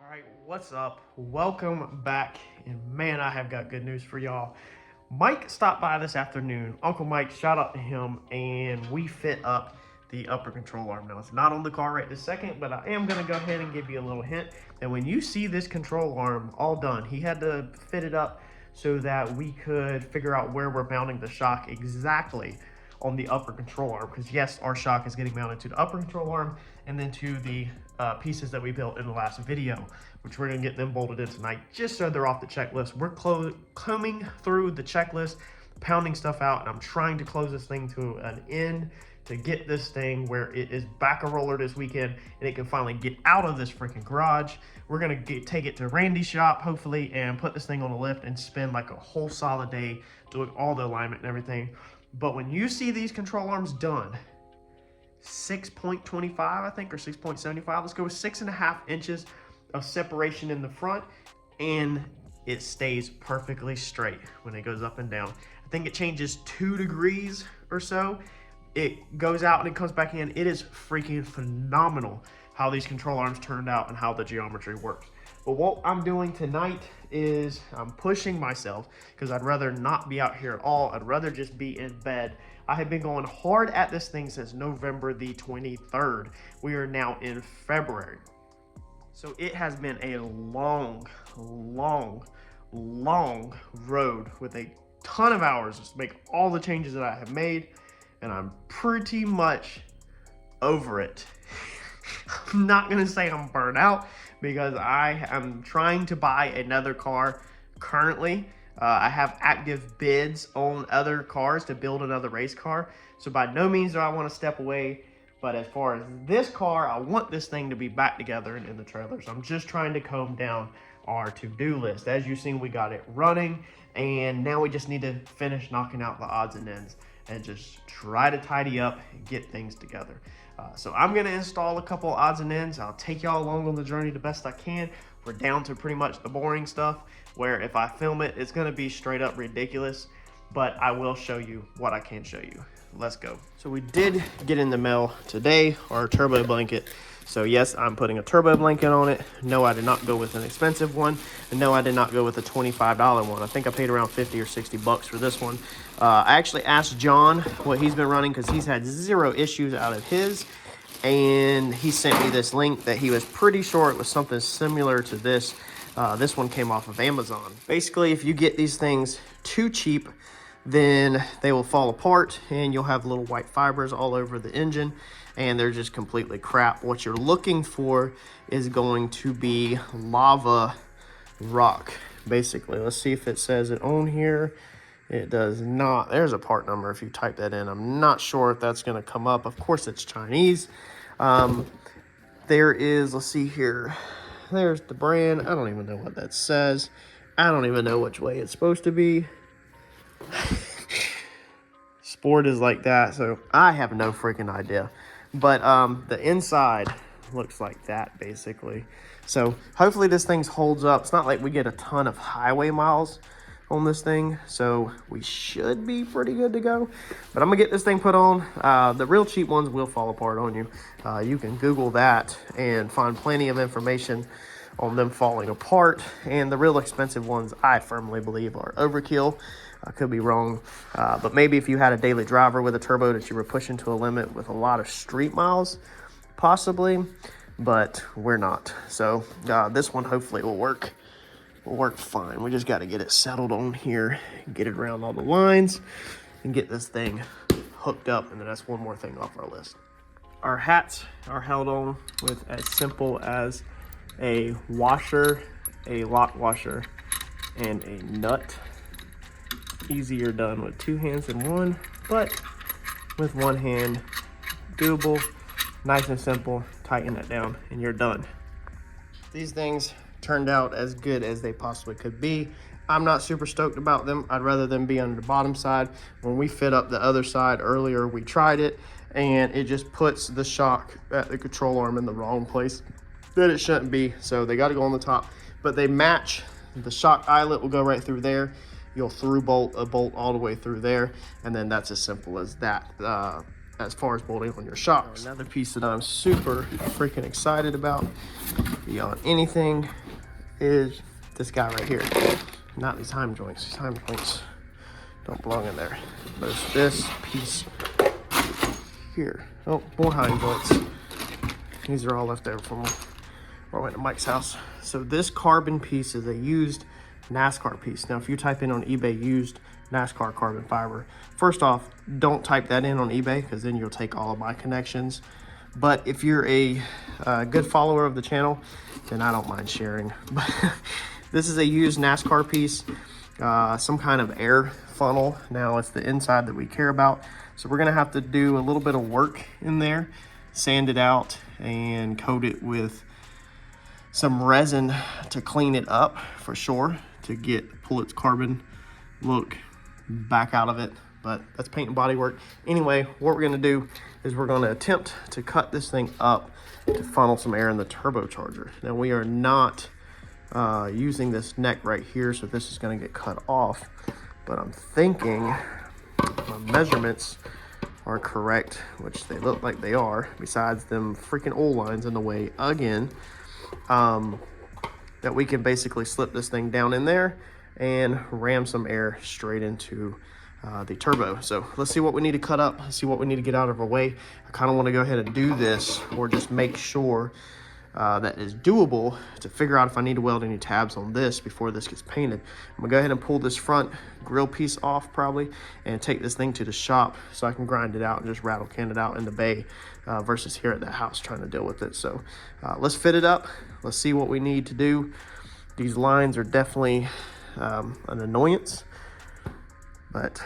All right, what's up? Welcome back. And man, I have got good news for y'all. Mike stopped by this afternoon. Uncle Mike, shout out to him, and we fit up the upper control arm. Now, it's not on the car right this second, but I am going to go ahead and give you a little hint that when you see this control arm all done, he had to fit it up so that we could figure out where we're mounting the shock exactly on the upper control arm, because yes, our shock is getting mounted to the upper control arm and then to the pieces that we built in the last video, which we're gonna get them bolted in tonight just so they're off the checklist. We're combing through the checklist, pounding stuff out, and I'm trying to close this thing to an end to get this thing where it is back a roller this weekend and it can finally get out of this freaking garage. We're gonna take it to Randy's shop hopefully and put this thing on a lift and spend like a whole solid day doing all the alignment and everything. But when you see these control arms done, 6.25 I think, or 6.75, let's go with 6.5 inches of separation in the front, and it stays perfectly straight when it goes up and down. I think it changes 2 degrees or so. It goes out and it comes back in. It is freaking phenomenal how these control arms turned out and how the geometry works. But what I'm doing tonight is I'm pushing myself because I'd rather not be out here at all. I'd rather just be in bed. I have been going hard at this thing since November the 23rd. We are now in February. So it has been a long road with a ton of hours to make all the changes that I have made, and I'm pretty much over it. I'm not gonna say I'm burnt out because I am trying to buy another car currently. I have active bids on other cars to build another race car. So by no means do I want to step away. But as far as this car, I want this thing to be back together and in the trailer. So I'm just trying to comb down our to-do list. As you've seen, we got it running, and now we just need to finish knocking out the odds and ends and just try to tidy up and get things together. So I'm gonna install a couple odds and ends. I'll take y'all along on the journey the best I can. We're down to pretty much the boring stuff, where if I film it, it's gonna be straight up ridiculous, but I will show you what I can show you. Let's go. So we did get in the mail today our turbo blanket. So yes, I'm putting a turbo blanket on it. No, I did not go with an expensive one. And no, I did not go with a $25 one. I think I paid around 50 or 60 bucks for this one. I actually asked John what he's been running because he's had 0 issues out of his. And he sent me this link that he was pretty sure it was something similar to this. This one came off of Amazon. Basically, if you get these things too cheap, then they will fall apart and you'll have little white fibers all over the engine and they're just completely crap. What you're looking for is going to be lava rock, basically. Let's see if it says it on here. It does not. There's a part number if you type that in. I'm not sure if that's going to come up. Of course, it's Chinese. There is, let's see here. There's the brand. I don't even know what that says. I don't even know which way it's supposed to be. Sport is like that, so I have no freaking idea. But the inside looks like that, basically. So hopefully this thing holds up. It's not like we get a ton of highway miles on this thing, so we should be pretty good to go. But I'm gonna get this thing put on. The real cheap ones will fall apart on you. You can Google that and find plenty of information on them falling apart, and the real expensive ones I firmly believe are overkill. I could be wrong, but maybe if you had a daily driver with a turbo that you were pushing to a limit with a lot of street miles, possibly, but we're not. So this one hopefully will work fine. We just got to get it settled on here, get it around all the lines, and get this thing hooked up, and then that's one more thing off our list. Our hats are held on with as simple as a washer, a lock washer, and a nut. Easier done with 2 hands than one, but with 1 hand, doable, nice and simple. Tighten that down and you're done. These things turned out as good as they possibly could be. I'm not super stoked about them. I'd rather them be on the bottom side. When we fit up the other side earlier, we tried it and it just puts the shock at the control arm in the wrong place that it shouldn't be. So they got to go on the top, but they match. The shock eyelet will go right through there. You'll through bolt a bolt all the way through there, and then that's as simple as that. as far as bolting on your shocks. Another piece that I'm super freaking excited about beyond anything is this guy right here. Not these heim joints. These heim joints don't belong in there. But it's this piece here. Oh, more heim joints. These are all left over from where I went to Mike's house. So this carbon piece is a used NASCAR piece. Now, if you type in on eBay used NASCAR carbon fiber, first off, don't type that in on eBay because then you'll take all of my connections. But if you're a good follower of the channel, then I don't mind sharing. But this is a used NASCAR piece, some kind of air funnel. Now it's the inside that we care about. So we're gonna have to do a little bit of work in there, sand it out and coat it with some resin to clean it up for sure, to pull its carbon look back out of it. But that's paint and body work. Anyway, what we're gonna do is we're gonna attempt to cut this thing up to funnel some air in the turbocharger. Now we are not using this neck right here, so this is gonna get cut off. But I'm thinking my measurements are correct, which they look like they are, besides them freaking oil lines in the way again, that we can basically slip this thing down in there and ram some air straight into the turbo. So let's see what we need to cut up, see what we need to get out of our way. I kind of want to go ahead and do this, or just make sure that is doable, to figure out if I need to weld any tabs on this before this gets painted. I'm gonna go ahead and pull this front grill piece off probably and take this thing to the shop so I can grind it out and just rattle can it out in the bay versus here at the house trying to deal with it. So let's fit it up. Let's see what we need to do. These lines are definitely an annoyance, but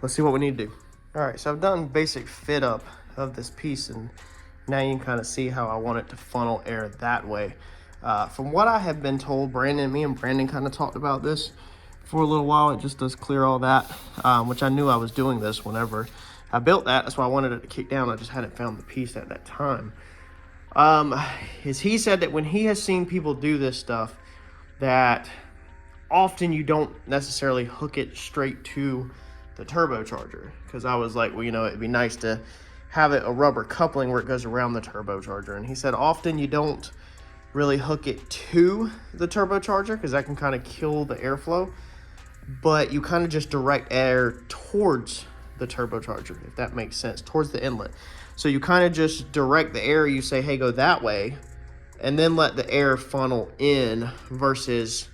let's see what we need to do. All right, so I've done basic fit up of this piece, and now you can kind of see how I want it to funnel air that way. From what I have been told, me and Brandon kind of talked about this for a little while. It just does clear all that, which I knew I was doing this whenever I built that. That's why I wanted it to kick down. I just hadn't found the piece at that time. He said that when he has seen people do this stuff, that often you don't necessarily hook it straight to the turbocharger. Because I was like, well, you know, it'd be nice to have it a rubber coupling where it goes around the turbocharger. And he said often you don't really hook it to the turbocharger because that can kind of kill the airflow, but you kind of just direct air towards the turbocharger, if that makes sense, towards the inlet. So you kind of just direct the air, you say, hey, go that way, and then let the air funnel in versus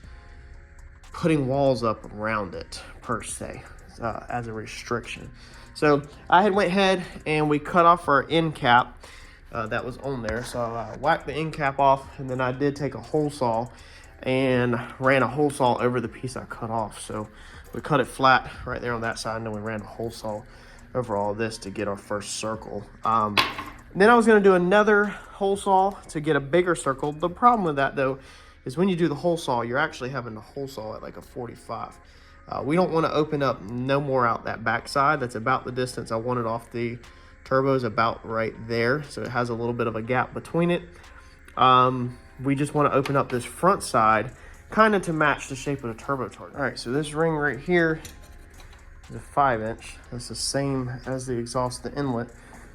putting walls up around it per se as a restriction. So I had went ahead and we cut off our end cap that was on there. So I whacked the end cap off, and then I did take a hole saw and ran a hole saw over the piece I cut off. So we cut it flat right there on that side, and then we ran a hole saw over all this to get our first circle. Then I was gonna do another hole saw to get a bigger circle. The problem with that though is when you do the hole saw, you're actually having to hole saw at like a 45. We don't want to open up no more out that backside. That's about the distance I wanted off the turbos, about right there. So it has a little bit of a gap between it. We just want to open up this front side kind of to match the shape of the turbocharger. All right, so this ring right here is a 5-inch. That's the same as the exhaust, the inlet.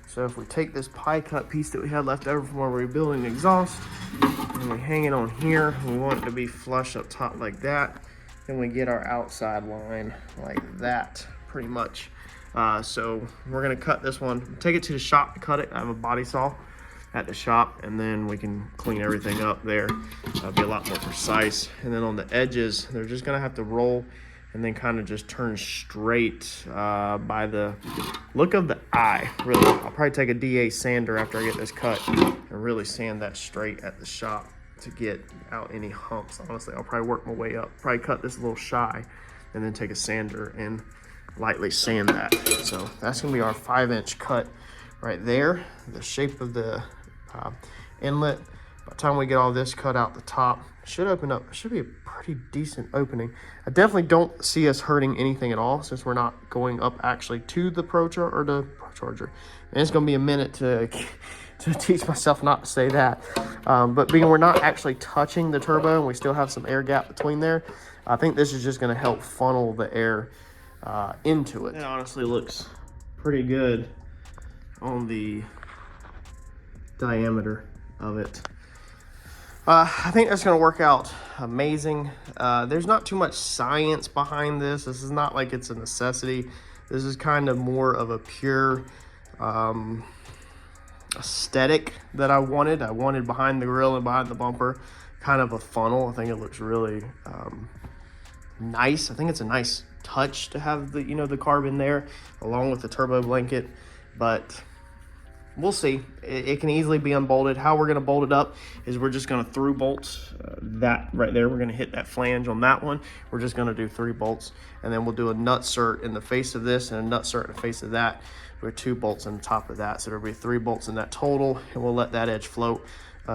So if we take this pie cut piece that we had left over from where we were building the exhaust, and we hang it on here, we want it to be flush up top like that. Then we get our outside line like that, pretty much. So we're gonna cut this one, take it to the shop to cut it. I have a body saw at the shop, and then we can clean everything up there. Be a lot more precise. And then on the edges, they're just gonna have to roll and then kind of just turn straight by the look of the eye, really. I'll probably take a DA sander after I get this cut and really sand that straight at the shop to get out any humps. Honestly, I'll probably work my way up, probably cut this a little shy, and then take a sander and lightly sand that. So that's gonna be our 5-inch cut right there. The shape of the inlet, by the time we get all this cut out the top, should open up, should be a pretty decent opening. I definitely don't see us hurting anything at all since we're not going up actually to the Procharger. And it's gonna be a minute to teach myself not to say that. But being we're not actually touching the turbo and we still have some air gap between there, I think this is just gonna help funnel the air into it. It honestly looks pretty good on the diameter of it. I think that's going to work out amazing. There's not too much science behind this. This is not like it's a necessity. This is kind of more of a pure aesthetic that I wanted. I wanted behind the grill and behind the bumper kind of a funnel. I think it looks really nice. I think it's a nice touch to have the, you know, the carbon there along with the turbo blanket, but we'll see. It can easily be unbolted. How we're going to bolt it up is we're just going to through bolt that right there. We're going to hit that flange on that one. We're just going to do 3 bolts, and then we'll do a nut cert in the face of this and a nut cert in the face of that with 2 bolts on the top of that. So there'll be 3 bolts in that total, and we'll let that edge float.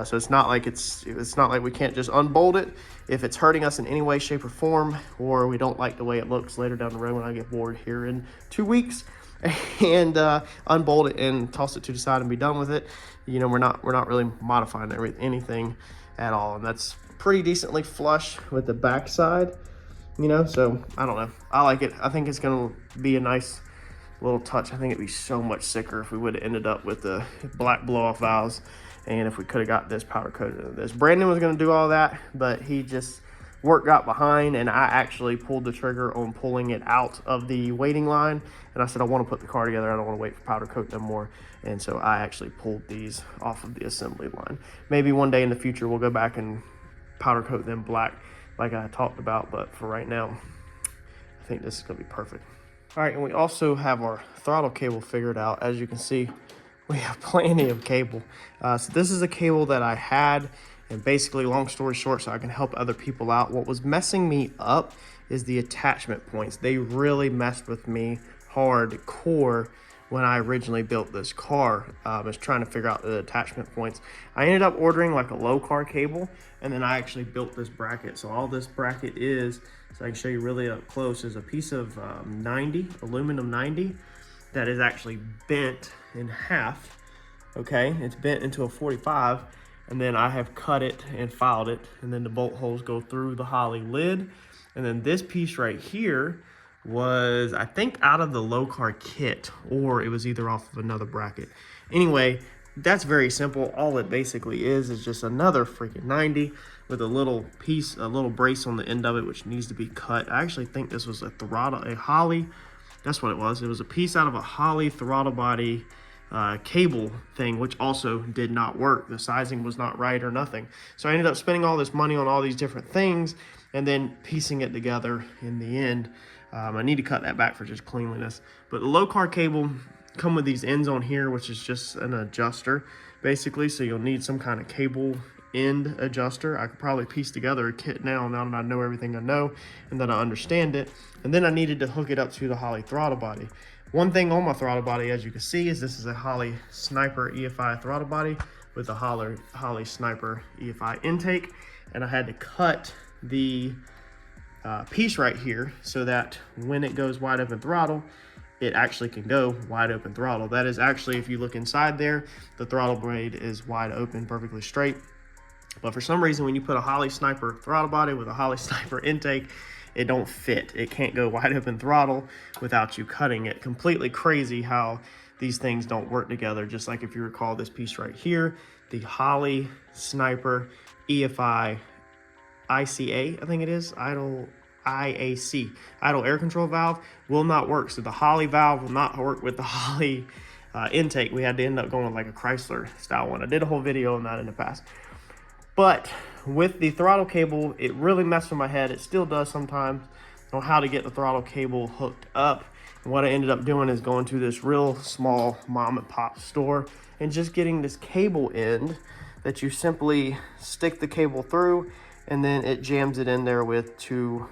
So it's not like we can't just unbolt it if it's hurting us in any way, shape, or form, or we don't like the way it looks later down the road when I get bored here in 2 weeks. And unbolt it and toss it to the side and be done with it. You know, we're not really modifying anything at all, and that's pretty decently flush with the back side, you know. So I don't know, I like it. I think it's gonna be a nice little touch. I think it'd be so much sicker if we would have ended up with the black blow-off valves, and if we could have got this powder coated into this. Brandon was gonna do all that, but he just work got behind, and I actually pulled the trigger on pulling it out of the waiting line, and I said I want to put the car together. I don't want to wait for powder coat no more, and so I actually pulled these off of the assembly line. Maybe one day in the future we'll go back and powder coat them black like I talked about, but for right now I think this is going to be perfect. All right, and we also have our throttle cable figured out. As you can see, we have plenty of cable. So this is a cable that I had. And basically, long story short, so I can help other people out, what was messing me up is the attachment points. They really messed with me hardcore when I originally built this car. I was trying to figure out the attachment points. I ended up ordering like a low car cable, and then I actually built this bracket. So all this bracket is, so I can show you really up close, is a piece of aluminum 90 that is actually bent in half. Okay, it's bent into a 45. And then I have cut it and filed it, and then the bolt holes go through the Holley lid. And then this piece right here was, I think, out of the low car kit, or it was either off of another bracket. Anyway, that's very simple. All it basically is just another freaking 90 with a little piece, a little brace on the end of it, which needs to be cut. I actually think this was a Holley, that's what it was. It was a piece out of a Holley throttle body cable thing, which also did not work. The sizing was not right or nothing. So I ended up spending all this money on all these different things and then piecing it together in the end. I need to cut that back for just cleanliness. But the low car cable come with these ends on here, which is just an adjuster basically. So you'll need some kind of cable end adjuster. I could probably piece together a kit now that I know everything I know and that I understand it. And then I needed to hook it up to the Holley throttle body. One thing on my throttle body, as you can see, is this is a Holley Sniper EFI throttle body with a Holley Sniper EFI intake. And I had to cut the piece right here so that when it goes wide open throttle, it actually can go wide open throttle. That is actually, if you look inside there, the throttle blade is wide open, perfectly straight. But for some reason, when you put a Holley Sniper throttle body with a Holley Sniper intake, it don't fit. It can't go wide open throttle without you cutting it. Completely crazy how these things don't work together. Just like if you recall this piece right here, the Holley Sniper EFI ICA, I think it is, IAC, idle air control valve, will not work. So the Holley valve will not work with the Holley intake. We had to end up going with like a Chrysler style one. I did a whole video on that in the past. But with the throttle cable, it really messed with my head. It still does sometimes on how to get the throttle cable hooked up. And what I ended up doing is going to this real small mom and pop store and just getting this cable end that you simply stick the cable through, and then it jams it in there with 2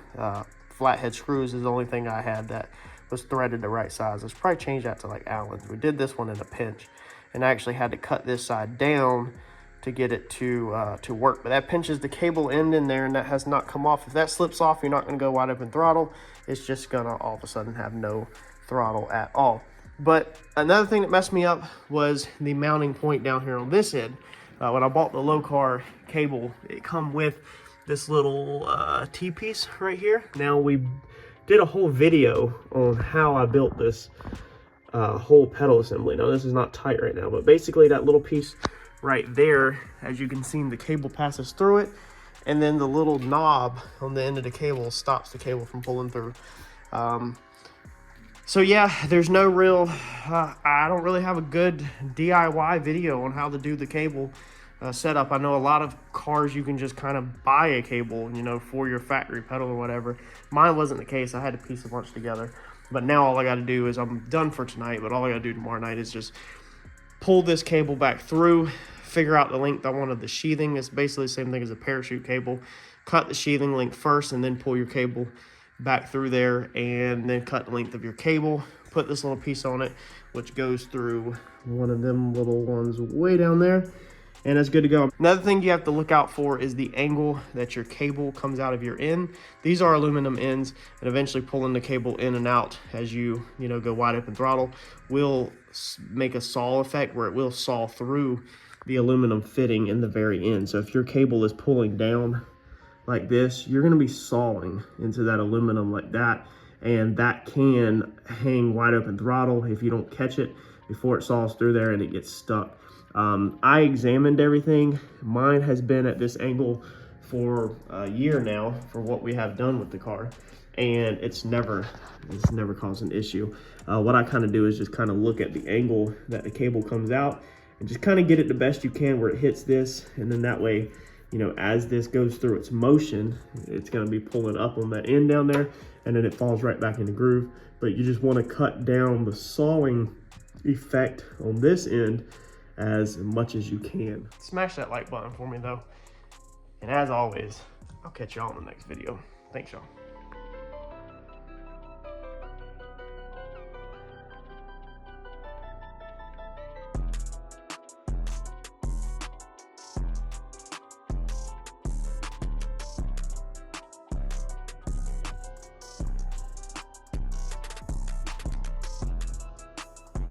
flathead screws. Is the only thing I had that was threaded the right size. Let's probably change that to like Allen's. We did this one in a pinch, and I actually had to cut this side down to get it to work. But that pinches the cable end in there, and that has not come off. If that slips off, you're not going to go wide open throttle. It's just gonna all of a sudden have no throttle at all. But another thing that messed me up was the mounting point down here on this end. When I bought the low car cable, it come with this little T-piece right here. Now, we did a whole video on how I built this whole pedal assembly. Now this is not tight right now, but basically that little piece right there, as you can see, the cable passes through it, and then the little knob on the end of the cable stops the cable from pulling through. So yeah, there's no real, I don't really have a good DIY video on how to do the cable setup. I know a lot of cars you can just kind of buy a cable, you know, for your factory pedal or whatever. Mine wasn't the case. I had to piece a bunch together. But now all I got to do is, I'm done for tonight, but all I got to do tomorrow night is just pull this cable back through, figure out the length I wanted the sheathing. It's basically the same thing as a parachute cable. Cut the sheathing length first and then pull your cable back through there, and then cut the length of your cable. Put this little piece on it, which goes through one of them little ones way down there, and it's good to go. Another thing you have to look out for is the angle that your cable comes out of your end. These are aluminum ends, and eventually pulling the cable in and out as you go wide open throttle will make a saw effect where it will saw through the aluminum fitting in the very end. So if your cable is pulling down like this, you're going to be sawing into that aluminum like that, and that can hang wide open throttle if you don't catch it before it saws through there and it gets stuck. I examined everything. Mine has been at this angle for a year now for what we have done with the car, and it's never caused an issue. What I kind of do is just kind of look at the angle that the cable comes out and just kind of get it the best you can where it hits this, and then that way, you know, as this goes through its motion, it's going to be pulling up on that end down there, and then it falls right back in the groove. But you just want to cut down the sawing effect on this end as much as you can. Smash that like button for me though. And as always, I'll catch y'all in the next video. Thanks y'all.